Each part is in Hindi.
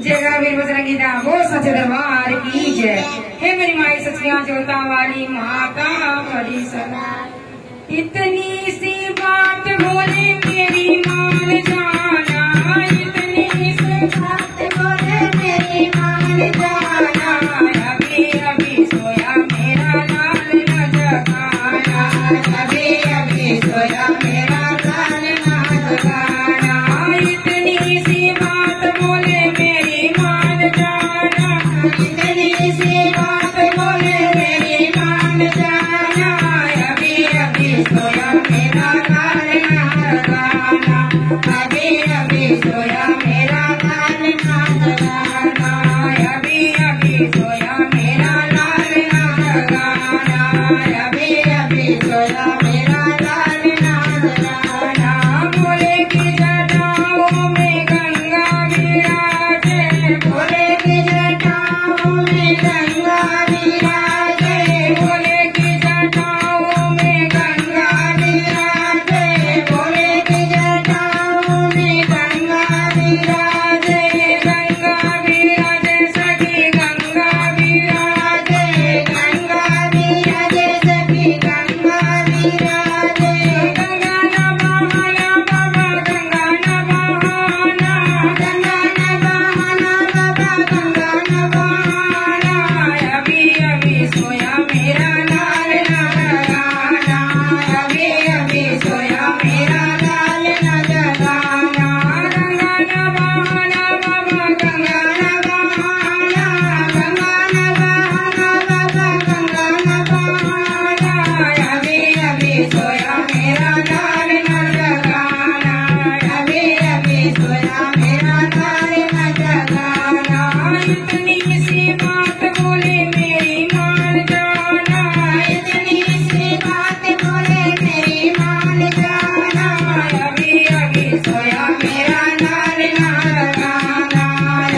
जय वीर बजरंगी दा वो सच दरबार की जय। हे मेरी माई सचिया जोता वाली माता बड़ी सदा। इतनी सी बात बोले मेरी मान जाना, इतनी सी बात बोले मेरी मान जाना। अभी अभी सोया मेरा लाल न जगाना, अभी अभी सोया मेरा लाल न जगाना। इतनी सी बात बोले मेरी मान जाना, इतनी सी बात बोले मेरी मान जाना। अभी अभी सोया मेरा लाल न जगाना, अभी अभी सोया मेरा लाल न जगाना। अभी अभी सोया मेरा लाल न जगाना, अभी अभी सोया मेरा लाल न जगाना। बोले की जटाओं में गंगा विराजे, बोले की जटाओं में गंगा विराजे, बोले की जटाओं में गंगा विराजे, बोले की जटाओं में गंगा विराजे। गंगा विराजे सखी गंगा विराजे, गंगा विराजे सखी गंगा विराजे। गंगा न बहाना बाबा गंगा न बहाना, गंगा न बहाना बाबा गंगा न बहाना। अभी अभी सोया मेरा लाल न जगाना, अभी अभी सोया मेरा लाल न जगाना। गंगा न बहाना बाबा गंगा न बहाना, गंगा न बहाना बाबा गंगा न बहाना। अभी अभी सोया मेरा लाल न जगाना, अभी अभी सोया मेरा लाल न जगाना। इतनी सी बात बोले मेरी मान जाना, इतनी सी बात बोले मेरी मान जाना। अभी अभी सोया मेरा लाल न जगाना,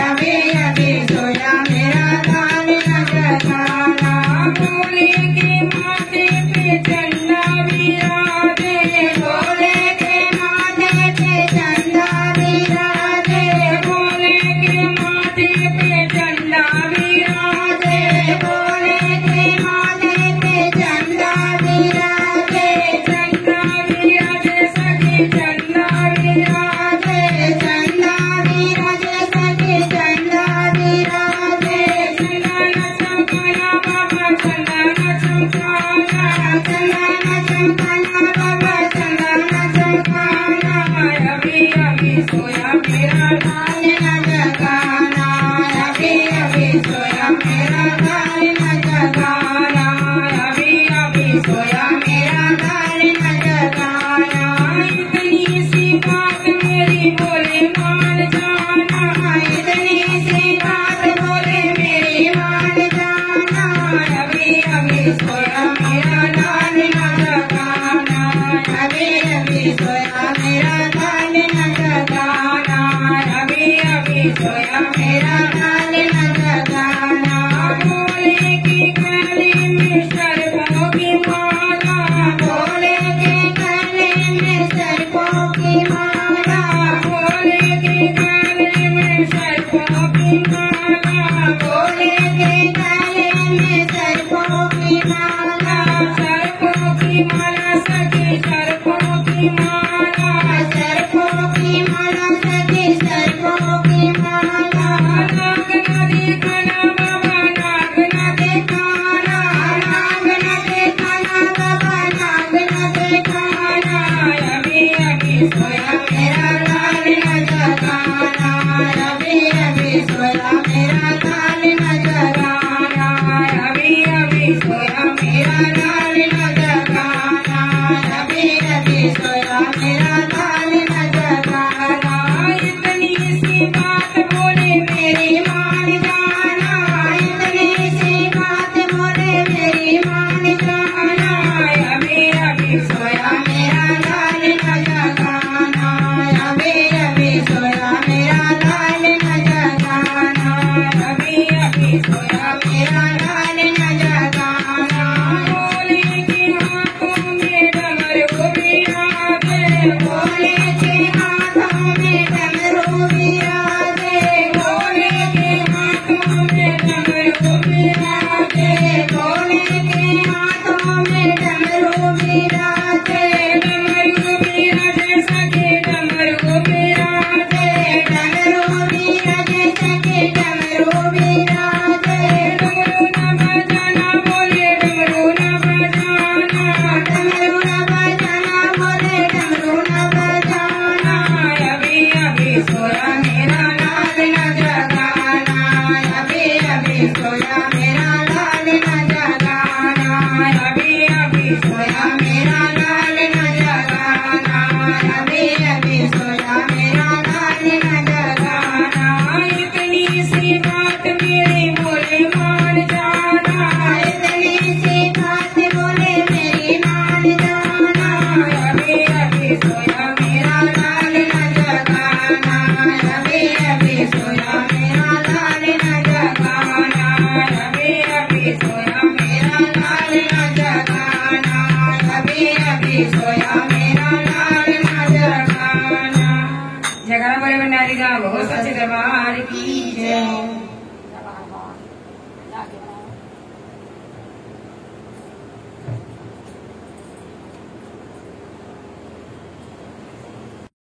अभी अभी सोया मेरा लाल न जगाना। बोले के माथे पे चंदा विराजे, बोले के माथे पे चंदा विराजे, बोले के माथे पे चंदा विराजे, बोले के माथे पे चंदा विराजे। चंदा विराजे सखी चंदा विराजे, चंदा विराजे सखी चंदा विराजे। चंदन चमकाना बाबा चंदन चमकाना, चंदन चमकाना बाबा चंदन चमकाना। अभी अभी सोया मेरा लाल न जगाना, अभी अभी सोया मेरा लाल न जगाना, अभी अभी सोया मेरा लाल न जगाना। इतनी सी बात मेरी बोले मान जाना, इतनी सी बात बोले मेरी मान जाना। अभी अभी सोया मेरा लाल न जगाना, अभी अभी सोया मेरा लाल न जगाना, अभी अभी सोया मेरा लाल न जगाना। बोले की गले में सर्पों की माला, बोले के गले में सर्पों की माला, बोले के गले में सर्पों की माला, बोले के गले में सर्पों की माला। सर्पों की माला सखी सर्पों की माला, सर्पों की माला सखी सर्पों की माला। नाग न देखना बाबा नाग न देखना, नाग न देखना बाबा नाग न देखना। अभी अभी सोया मेरा लाल न जगाना, अभी अभी सोया मेरा लाल न जगाना, अभी अभी सोया मेरा लाल न जगाना, अभी अभी सोया मेरा लाल न जगाना। इतनी सी बात बोले मेरी मान जाना, इतनी सी बात बोले मेरी मान जाना। अभी अभी सोया मेरा लाल न जगाना, अभी अभी सोया मेरा लाल न जगाना। बड़े भंडारी गावो सच्चे दरबार की जय।